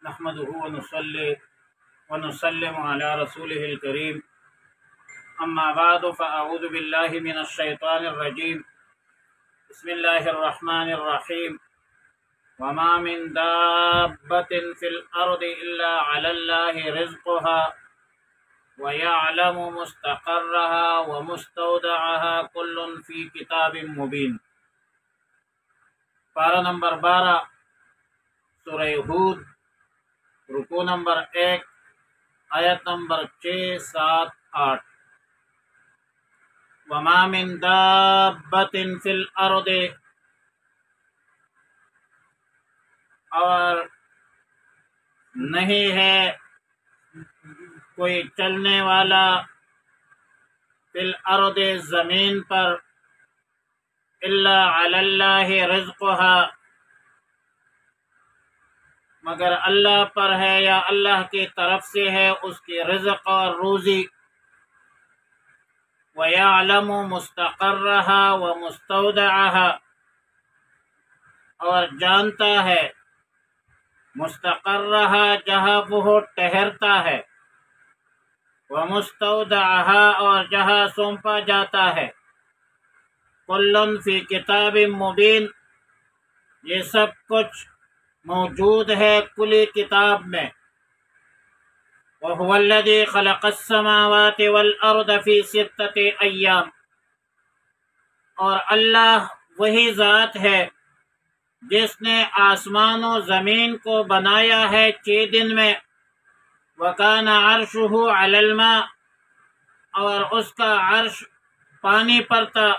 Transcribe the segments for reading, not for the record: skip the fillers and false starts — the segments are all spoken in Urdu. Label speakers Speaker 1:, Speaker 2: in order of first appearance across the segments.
Speaker 1: نحمده ونصلي ونسلم على رسوله الكريم أما بعد فأعوذ بالله من الشيطان الرجيم بسم الله الرحمن الرحيم وما من دابة في الأرض إلا على الله رزقها ويعلم مستقرها ومستودعها كل في كتاب مبين۔ پارہ نمبر 12 سورہ ہود، رکوع نمبر 1، آیت نمبر 6، 7، 8۔ وما من دابۃ فی الارض، اور نہیں ہے کوئی چلنے والا فی الارض زمین پر، الا علی اللہ رزقها مگر اللہ پر ہے یا اللہ کی طرف سے ہے اس کی رزق اور روزی۔ وَيَعْلَمُ مُسْتَقَرَّهَا وَمُسْتَوْدَعَهَا، اور جانتا ہے مستقرها جہاں وہ ٹھہرتا ہے، وَمُسْتَوْدَعَهَا اور جہاں سونپا جاتا ہے۔ کُلٌّ فی کتاب مبین، یہ سب کچھ موجود ہے کھلی کتاب میں۔ وَهُوَ الَّذِي خَلَقَ السَّمَاوَاتِ وَالْأَرْضَ فِي 6 أَيَّامٍ، اور اللہ وہی ذات ہے جس نے آسمان و زمین کو بنایا ہے 6 دن میں۔ وَكَانَ عَرْشُهُ عَلَى الْمَاءِ، اور اس کا عرش پانی پر تھا۔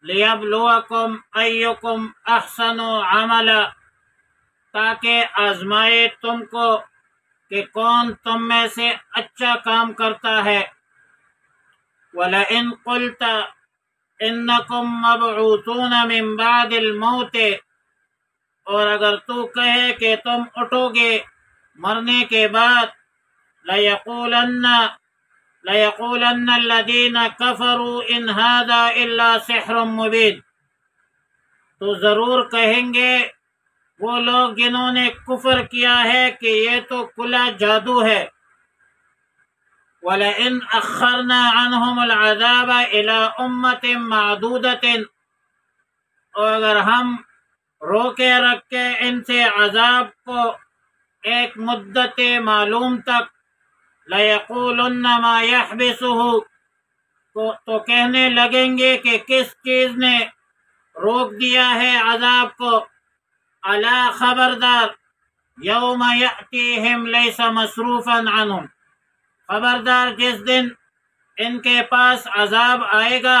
Speaker 1: لِيَبْلُوَكُمْ أَيُّكُمْ أَحْسَنُ عَمَلًا، تاکہ آزمائے تم کو کہ کون تم میں سے اچھا کام کرتا ہے۔ وَلَئِن قُلْتَ إِنَّكُمْ مَبْعُوثُونَ مِن بَعْدِ الْمَوْتِ، اور اگر تو کہے کہ تم اٹھو گے مرنے کے بعد، لَيَقُولَنَّ الَّذِينَ كَفَرُوا إِنْ هَذَا إِلَّا سِحْرٌ مُبِينٌ، تو ضرور کہیں گے وہ لوگ جنہوں نے کفر کیا ہے کہ یہ تو کھلا جادو ہے۔ وَلَئِنْ أَخَّرْنَا عَنْهُمُ الْعَذَابَ إِلَىٰ أُمَّةٍ مَّعْدُودَةٍ، اور اگر ہم روکے رکھے ان سے عذاب کو ایک مدت معلوم تک، لَيَقُولُنَّ مَا يَحْبِسُهُ، تو کہنے لگیں گے کہ کس چیز نے روک دیا ہے عذاب کو۔ الا خبردار، یوم یأتیہم لیس مصروفا عنہم، خبردار جس دن ان کے پاس عذاب آئے گا،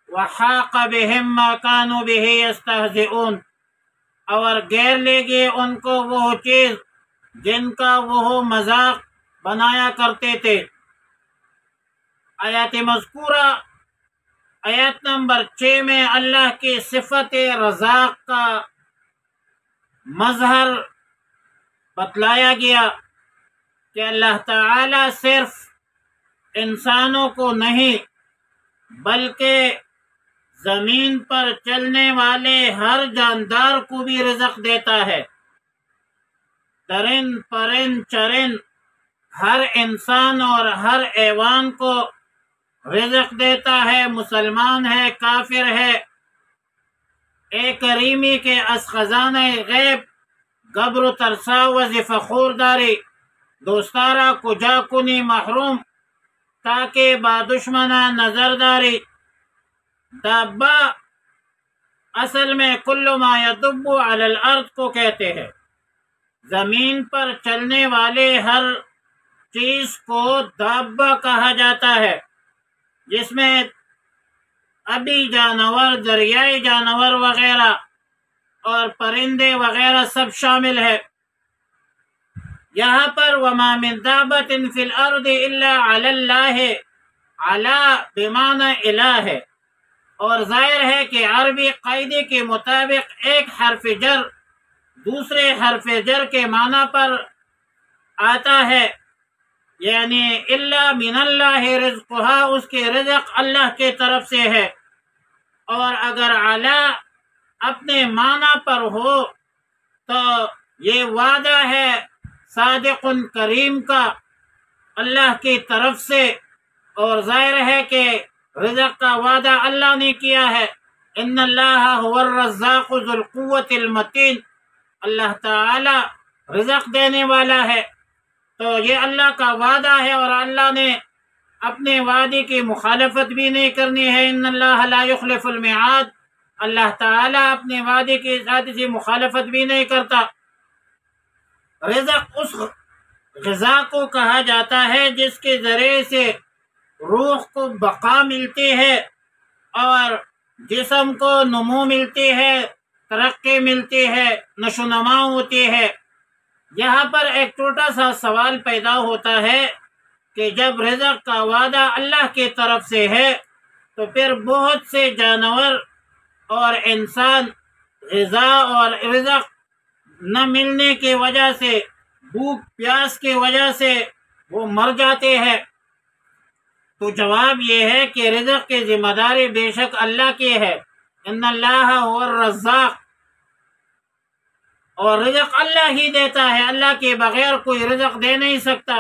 Speaker 1: وحاق بہم ما کانوا بہ یستہزئون، اور گھیر لے گی ان کو وہ چیز جن کا وہ مذاق بنایا کرتے تھے۔ آیات مذکورہ آیت نمبر 6 میں اللہ کی صفت رزاق کا مظہر بتلایا گیا کہ اللہ تعالی صرف انسانوں کو نہیں بلکہ زمین پر چلنے والے ہر جاندار کو بھی رزق دیتا ہے۔ درند پرند چرند ہر انسان اور ہر حیوان کو رزق دیتا ہے، مسلمان ہے کافر ہے۔ اے کریمی کے از خزانہ غیب گبر و ترسا وظیفہ خورداری، دوستارا کجا کنی محروم تاکہ با دشمنہ نظرداری۔ دابہ اصل میں کل ما یدب علی الارض کو کہتے ہیں، زمین پر چلنے والے ہر چیز کو دابہ کہا جاتا ہے، جس میں آبی جانور، دریائی جانور وغیرہ اور پرندے وغیرہ سب شامل ہے۔ یہاں پر وما من دابۃ فی الارض الا علی اللہ، علی بمعنی الہ ہے، اور ظاہر ہے کہ عربی قاعدے کے مطابق ایک حرف جر دوسرے حرف جر کے معنی پر آتا ہے، یعنی الا من اللہ رزقها، اس کے رزق اللہ کے طرف سے ہے۔ اور اگر علی اپنے معنی پر ہو تو یہ وعدہ ہے صادق کریم کا اللہ کی طرف سے، اور ظاہر ہے کہ رزق کا وعدہ اللہ نے کیا ہے۔ ان اللہ هو الرزاق ذو القوت المتین، اللہ تعالی رزق دینے والا ہے، تو یہ اللہ کا وعدہ ہے اور اللہ نے اپنے وعدے کی مخالفت بھی نہیں کرنی ہے۔ ان اللہ لا یخلف الميعاد، اللہ تعالی اپنے وعدے کی ذات سے مخالفت بھی نہیں کرتا۔ رزق اس غذا کو کہا جاتا ہے جس کے ذریعے سے روح کو بقا ملتی ہے اور جسم کو نمو ملتی ہے، ترقی ملتی ہے، نشو و نما ہوتی ہے۔ یہاں پر ایک چھوٹا سا سوال پیدا ہوتا ہے کہ جب رزق کا وعدہ اللہ کی طرف سے ہے تو پھر بہت سے جانور اور انسان غذا اور رزق نہ ملنے کی وجہ سے، بھوک پیاس کی وجہ سے وہ مر جاتے ہیں۔ تو جواب یہ ہے کہ رزق کی ذمہ داری بے شک اللہ کی ہے۔ ان اللہ هو الرزاق، اور رزق اللہ ہی دیتا ہے، اللہ کے بغیر کوئی رزق دے نہیں سکتا،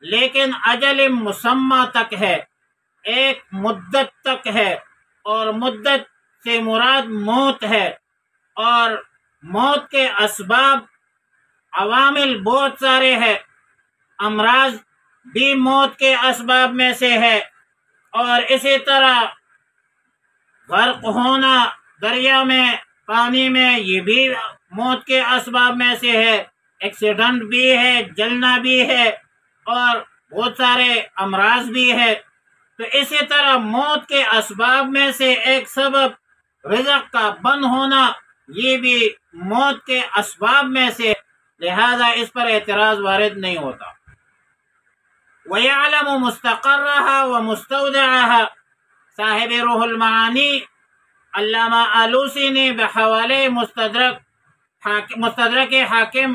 Speaker 1: لیکن اجل مسمى تک ہے، ایک مدت تک ہے، اور مدت سے مراد موت ہے، اور موت کے اسباب عوامل بہت سارے ہیں۔ امراض بھی موت کے اسباب میں سے ہے، اور اسی طرح غرق ہونا دریا میں، پانی میں، یہ بھی موت کے اسباب میں سے ہے۔ ایکسیڈنٹ بھی ہے، جلنا بھی ہے، اور بہت سارے امراض بھی ہے۔ تو اسی طرح موت کے اسباب میں سے ایک سبب رزق کا بند ہونا، یہ بھی موت کے اسباب میں سے، لہذا اس پر اعتراض وارد نہیں ہوتا۔ وَيَعْلَمُ مُسْتَقَرَّهَا وَمُسْتَوْدَعَهَا، صاحب روح المعانی علامہ آلوسی نے بحوالے مستدرک حاکم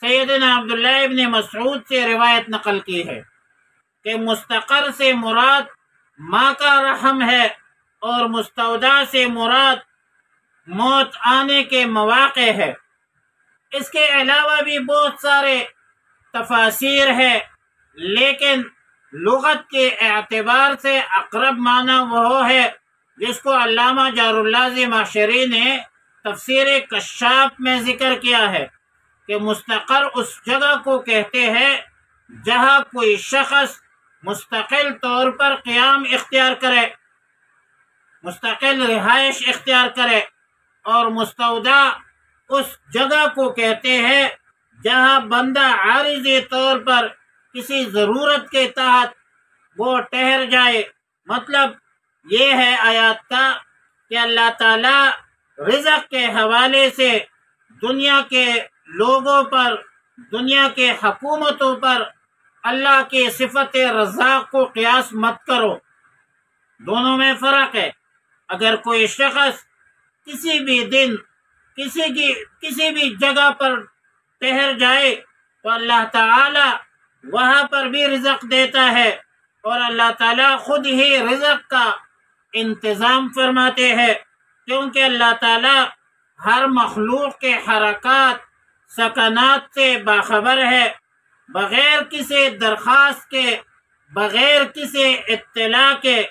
Speaker 1: سیدنا عبداللہ ابن مسعود سے روایت نقل کی ہے کہ مستقر سے مراد ماں کا رحم ہے، اور مستودع سے مراد موت آنے کے مواقع ہے۔ اس کے علاوہ بھی بہت سارے تفاسیر ہے، لیکن لغت کے اعتبار سے اقرب معنی وہ ہے جس کو علامہ جار اللہ زمخشری نے تفسیر کشاف میں ذکر کیا ہے کہ مستقر اس جگہ کو کہتے ہیں جہاں کوئی شخص مستقل طور پر قیام اختیار کرے، مستقل رہائش اختیار کرے، اور مستودع اس جگہ کو کہتے ہیں جہاں بندہ عارضی طور پر کسی ضرورت کے تحت وہ ٹھہر جائے۔ مطلب یہ ہے آیات کا کہ اللہ تعالی رزق کے حوالے سے دنیا کے لوگوں پر، دنیا کے حکومتوں پر اللہ کی صفت رزاق کو قیاس مت کرو، دونوں میں فرق ہے۔ اگر کوئی شخص کسی بھی دن کسی بھی جگہ پر ٹھہر جائے تو اللہ تعالی وہاں پر بھی رزق دیتا ہے، اور اللہ تعالی خود ہی رزق کا انتظام فرماتے ہیں، کیونکہ اللہ تعالی ہر مخلوق کے حرکات سکنات سے باخبر ہے۔ بغیر کسی درخواست کے، بغیر کسی اطلاع کے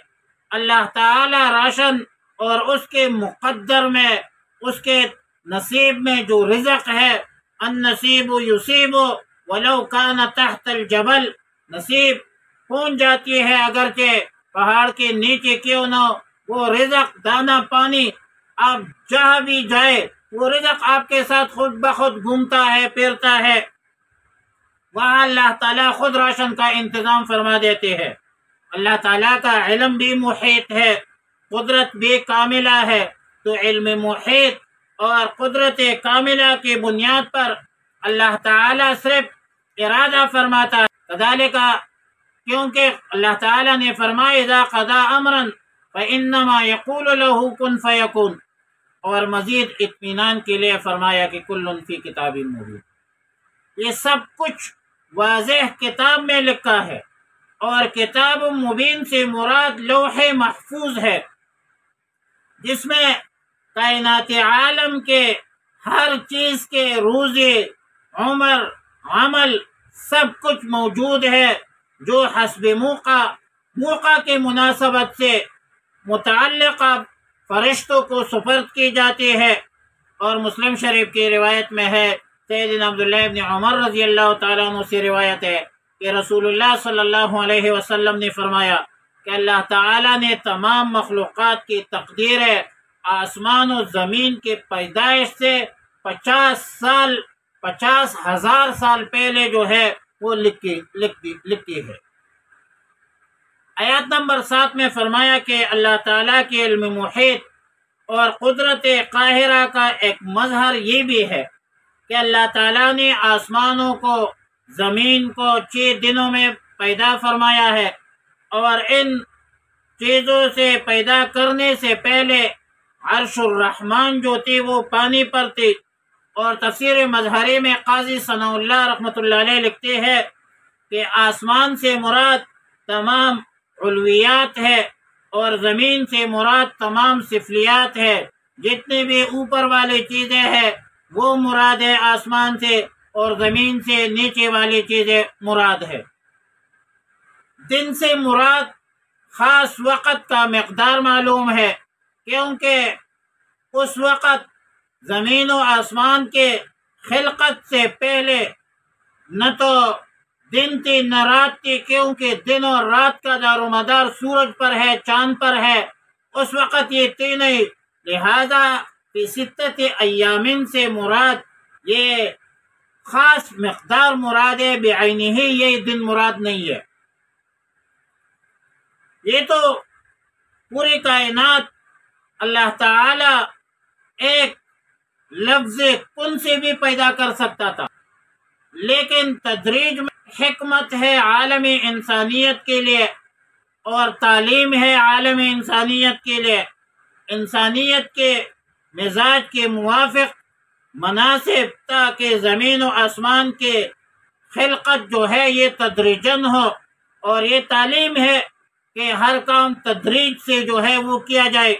Speaker 1: اللہ تعالی راشن اور اس کے مقدر میں، اس کے نصیب میں جو رزق ہے، النصیب یصیب ولو کان تحت الجبل، نصیب پہنچ جاتی ہے اگرچہ پہاڑ کے نیچے کیوں نہ، وہ رزق دانا پانی آپ جہاں بھی جائے وہ رزق آپ کے ساتھ خود بخود گھومتا ہے، پھرتا ہے، وہاں اللہ تعالیٰ خود راشن کا انتظام فرما دیتے ہیں۔ اللہ تعالیٰ کا علم بھی محیط ہے، قدرت بھی کاملہ ہے، تو علم محیط اور قدرت کاملہ کی بنیاد پر اللہ تعالیٰ صرف ارادہ فرماتا ہے۔ کذالک، کیونکہ اللہ تعالیٰ نے فرمایا اذا قضا امرا فانما یقول له کن فیکون، اور مزید اطمینان کے لیے فرمایا کہ کل فی کتاب مبین، یہ سب کچھ واضح کتاب میں لکھا ہے، اور کتاب مبین سے مراد لوح محفوظ ہے، جس میں کائنات عالم کے ہر چیز کے روزی، عمر، عمل سب کچھ موجود ہے جو حسب موقع کے مناسبت سے متعلقہ فرشتوں کو سپرد کی جاتی ہے۔ اور مسلم شریف کی روایت میں ہے، سیدنا عبداللہ ابن عمر رضی اللہ تعالیٰ عنہ سے روایت ہے کہ رسول اللہ صلی اللہ علیہ وسلم نے فرمایا کہ اللہ تعالیٰ نے تمام مخلوقات کی تقدیر آسمان و زمین کی پیدائش سے 50,000 سال پہلے جو ہے وہ لکھی ہے۔ آیات نمبر 7 میں فرمایا کہ اللہ تعالیٰ کے علم محیط اور قدرت قاہرہ کا ایک مظہر یہ بھی ہے کہ اللہ تعالیٰ نے آسمانوں کو زمین کو 6 دنوں میں پیدا فرمایا ہے، اور ان چیزوں سے پیدا کرنے سے پہلے عرش الرحمن جو تھی وہ پانی پر تھی۔ اور تفسیر مظہری میں قاضی ثناء اللہ رحمۃ اللہ علیہ لکھتے ہیں کہ آسمان سے مراد تمام علویات ہے اور زمین سے مراد تمام سفلیات ہے۔ جتنے بھی اوپر والی چیزیں ہیں وہ مراد ہے آسمان سے، اور زمین سے نیچے والی چیزیں مراد ہے۔ دن سے مراد خاص وقت کا مقدار معلوم ہے، کیونکہ اس وقت زمین و آسمان کے خلقت سے پہلے نہ تو دن تھی نہ رات تھی، کیونکہ دن اور رات کا دار و مدار سورج پر ہے، چاند پر ہے۔ اس وقت یہ تھی نہیں، لہذا فی 6 ایام سے مراد یہ خاص مقدار مراد ہے، بعینہ ہی یہ دن مراد نہیں ہے۔ یہ تو پوری کائنات اللہ تعالی ایک لفظ کن سے بھی پیدا کر سکتا تھا، لیکن تدریج میں حکمت ہے عالم انسانیت کے لیے، اور تعلیم ہے عالم انسانیت کے لیے، انسانیت کے مزاج کے موافق مناسب، تاکہ زمین و آسمان کے خلقت جو ہے یہ تدریجن ہو، اور یہ تعلیم ہے کہ ہر کام تدریج سے جو ہے وہ کیا جائے۔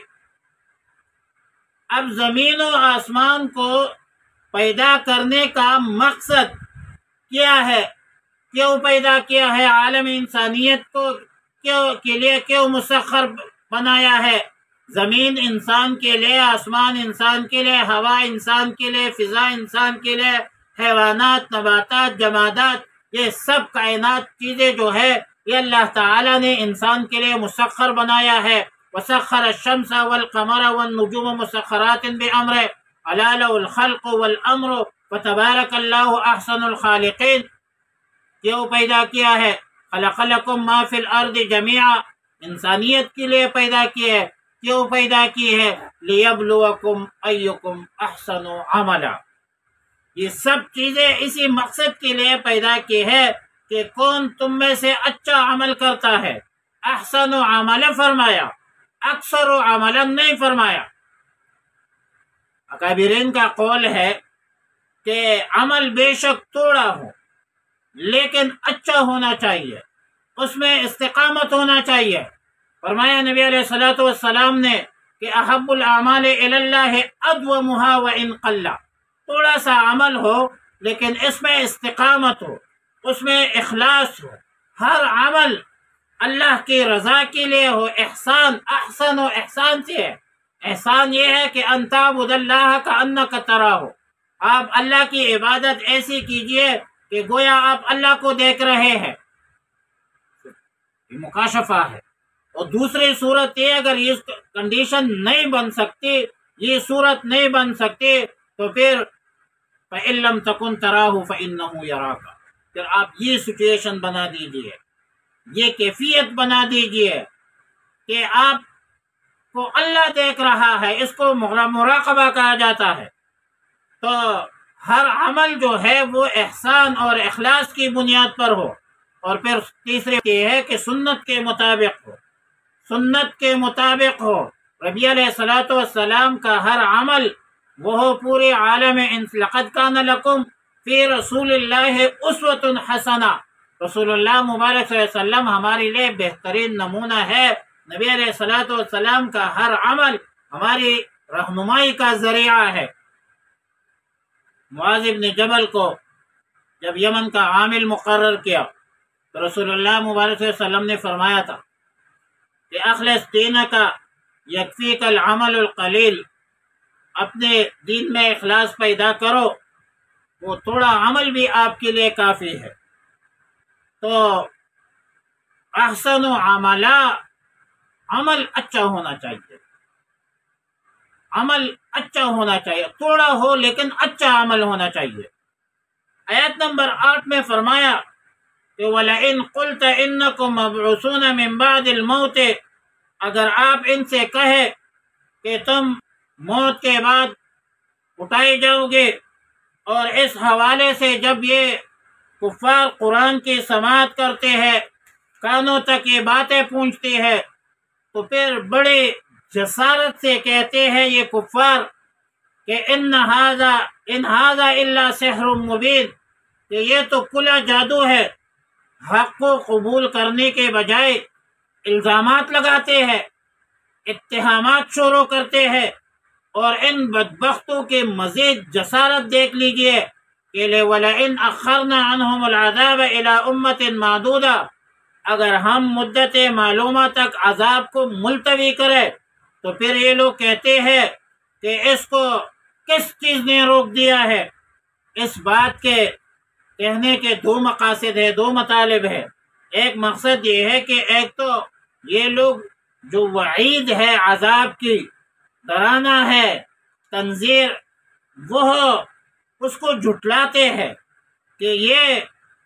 Speaker 1: اب زمین و آسمان کو پیدا کرنے کا مقصد کیا ہے؟ کیوں پیدا کیا ہے؟ عالم انسانیت کو کے لیے کیوں مسخر بنایا ہے؟ زمین انسان کے لیے، آسمان انسان کے لیے، ہوا انسان کے لیے، فضا انسان کے لیے، حیوانات، نباتات، جمادات، یہ سب کائنات چیزیں جو ہے یہ اللہ تعالیٰ نے انسان کے لیے مسخر بنایا ہے۔ وسخر الشمس والقمر والنجوم مسخرات بأمره الا له الخلق والامر فتبارک اللہ احسن الخالقین۔ کیوں پیدا کیا ہے؟ خلق لکم ما فی الارض جمیعا، انسانیت کے لیے پیدا کی ہے۔ کیوں پیدا کی ہے؟ لیبلوکم ایکم احسن عملا۔ یہ سب چیزیں اسی مقصد کے لیے پیدا کی ہے کہ کون تم میں سے اچھا عمل کرتا ہے۔ احسن عملا فرمایا، اکثر عملا نہیں فرمایا۔ اکابرین کا قول ہے کہ عمل بے شک تھوڑا ہو لیکن اچھا ہونا چاہیے، اس میں استقامت ہونا چاہیے۔ فرمایا نبی علیہ الصلوۃ والسلام نے کہ احب الاعمال الی اللہ ادومها وان قل، تھوڑا سا عمل ہو لیکن اس میں استقامت ہو، اس میں اخلاص ہو، ہر عمل اللہ کی رضا کے لیے ہو۔ احسان، احسن و احسان سے ہے۔ احسان یہ ہے کہ ان تعبد اللہ کأنک تراہ، آپ اللہ کی عبادت ایسی کیجئے کہ گویا آپ اللہ کو دیکھ رہے ہیں۔ یہ مکاشفہ ہے۔ اور دوسری صورت یہ، اگر یہ کنڈیشن نہیں بن سکتی، یہ صورت نہیں بن سکتی، تو پھر فَإِن لَمْ تَكُنْ تَرَاهُ فَإِنَّهُ يَرَاكَ، پھر آپ یہ سچویشن بنا دیجئے، یہ کیفیت بنا دیجئے کہ آپ کو اللہ دیکھ رہا ہے۔ اس کو مراقبہ کہا جاتا ہے۔ تو ہر عمل جو ہے وہ احسان اور اخلاص کی بنیاد پر ہو، اور پھر تیسرے یہ ہے کہ سنت کے مطابق ہو، سنت کے مطابق ہو۔ نبی علیہ الصلوۃ والسلام کا ہر عمل وہ پورے عالم لقد کان لکم فی رسول اللہ اسوۃ حسنہ، رسول اللہ مبارک صلی اللہ علیہ وسلم ہمارے لیے بہترین نمونہ ہے۔ نبی علیہ الصلوۃ والسلام کا ہر عمل ہماری رہنمائی کا ذریعہ ہے۔ معاذ بن جبل کو جب یمن کا عامل مقرر کیا تو رسول اللہ مبارک صلی اللہ علیہ وسلم نے فرمایا تھا کہ اخلص دینک یکفیک العمل القلیل، اپنے دین میں اخلاص پیدا کرو، وہ تھوڑا عمل بھی آپ کے لیے کافی ہے۔ تو احسن عملا، عمل اچھا ہونا چاہیے، عمل اچھا ہونا چاہیے، تھوڑا ہو لیکن اچھا عمل ہونا چاہیے۔ آیت نمبر 8 میں فرمایا کہ وَلَئِن قُلْتَ إِنَّكُمْ مَبْعُوثُونَ مِن بَعْدِ الْمَوْتِ، اگر آپ ان سے کہے کہ تم موت کے بعد اٹھائے جاؤ گے، اور اس حوالے سے جب یہ کفار قرآن کی سماعت کرتے ہیں، کانوں تک یہ باتیں پہنچتی ہے، تو پھر بڑے جسارت سے کہتے ہیں یہ کفار کہ ان ھذا الا سحر مبین، کہ یہ تو کھلا جادو ہے۔ حق کو قبول کرنے کے بجائے الزامات لگاتے ہیں، اتہامات شروع کرتے ہیں، اور ان بدبختوں کے مزید جسارت دیکھ لیجئے کہ وَلَئِنْ أَخَّرْنَا عَنْهُمُ الْعَذَابَ إِلَىٰ أُمَّةٍ مَعْدُودَةٍ، اگر ہم مدت معلومہ تک عذاب کو ملتوی کرے تو پھر یہ لوگ کہتے ہیں کہ اس کو کس چیز نے روک دیا ہے۔ اس بات کے کہنے کے دو مقاصد ہے، دو مطالب ہے۔ ایک مقصد یہ ہے کہ ایک تو یہ لوگ جو وعید ہے عذاب کی، ڈرانا ہے، تنذیر، وہ اس کو جھٹلاتے ہیں کہ یہ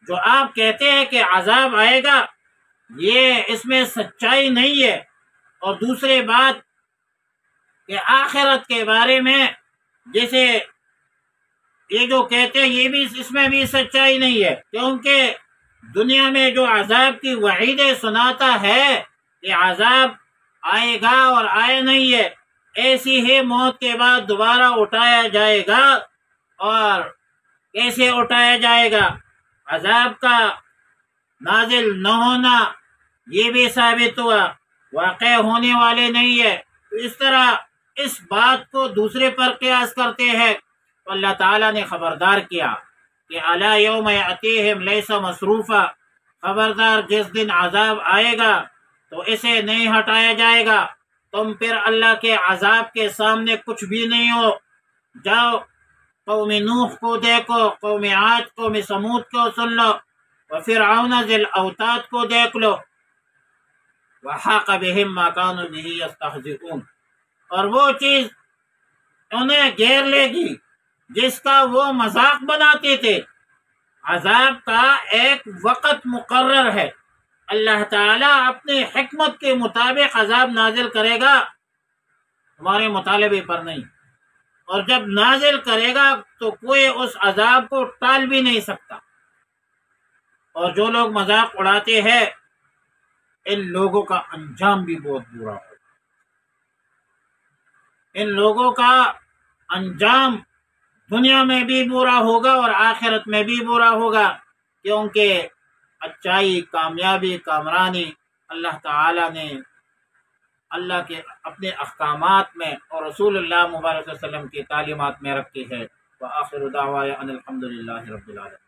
Speaker 1: جو آپ کہتے ہیں کہ عذاب آئے گا، یہ اس میں سچائی نہیں ہے۔ اور دوسری بات کہ آخرت کے بارے میں جیسے یہ جو کہتے ہیں یہ بھی اس میں بھی سچائی نہیں ہے، کیونکہ دنیا میں جو عذاب کی وعیدیں سناتا ہے کہ عذاب آئے گا اور آئے نہیں ہے، ایسی ہی موت کے بعد دوبارہ اٹھایا جائے گا، اور کیسے اٹھایا جائے گا، عذاب کا نازل نہ ہونا یہ بھی ثابت ہوا، واقع ہونے والے نہیں ہے۔ اس طرح اس بات کو دوسرے پر قیاس کرتے ہیں، تو اللہ تعالیٰ نے خبردار کیا کہ الا یوم یاتیہم لیس مصروفا، خبردار جس دن عذاب آئے گا تو اسے نہیں ہٹایا جائے گا، تم پھر اللہ کے عذاب کے سامنے کچھ بھی نہیں ہو۔ جاؤ قوم نوح کو دیکھو، قوم عاد، قوم سمود کو سن لو، وفرعون ذی الاوتاد کو دیکھ لو، وحاق بہم ما كانوا به یستہزئون، اور وہ چیز انہیں گھیر لے گی جس کا وہ مذاق بناتے تھے۔ عذاب کا ایک وقت مقرر ہے، اللہ تعالیٰ اپنی حکمت کے مطابق عذاب نازل کرے گا، ہمارے مطالبے پر نہیں، اور جب نازل کرے گا تو کوئی اس عذاب کو ٹال بھی نہیں سکتا۔ اور جو لوگ مذاق اڑاتے ہیں ان لوگوں کا انجام بھی بہت برا ہوگا، ان لوگوں کا انجام دنیا میں بھی برا ہوگا اور آخرت میں بھی برا ہوگا، کیونکہ اچائی، کامیابی، کامرانی اللہ تعالیٰ نے اللہ کے اپنے احکامات میں اور رسول اللہ مبارک صلی اللہ علیہ وسلم کی تعلیمات میں رکھی ہے۔ وآخر دعوانا ان الحمد للہ رب العالمین۔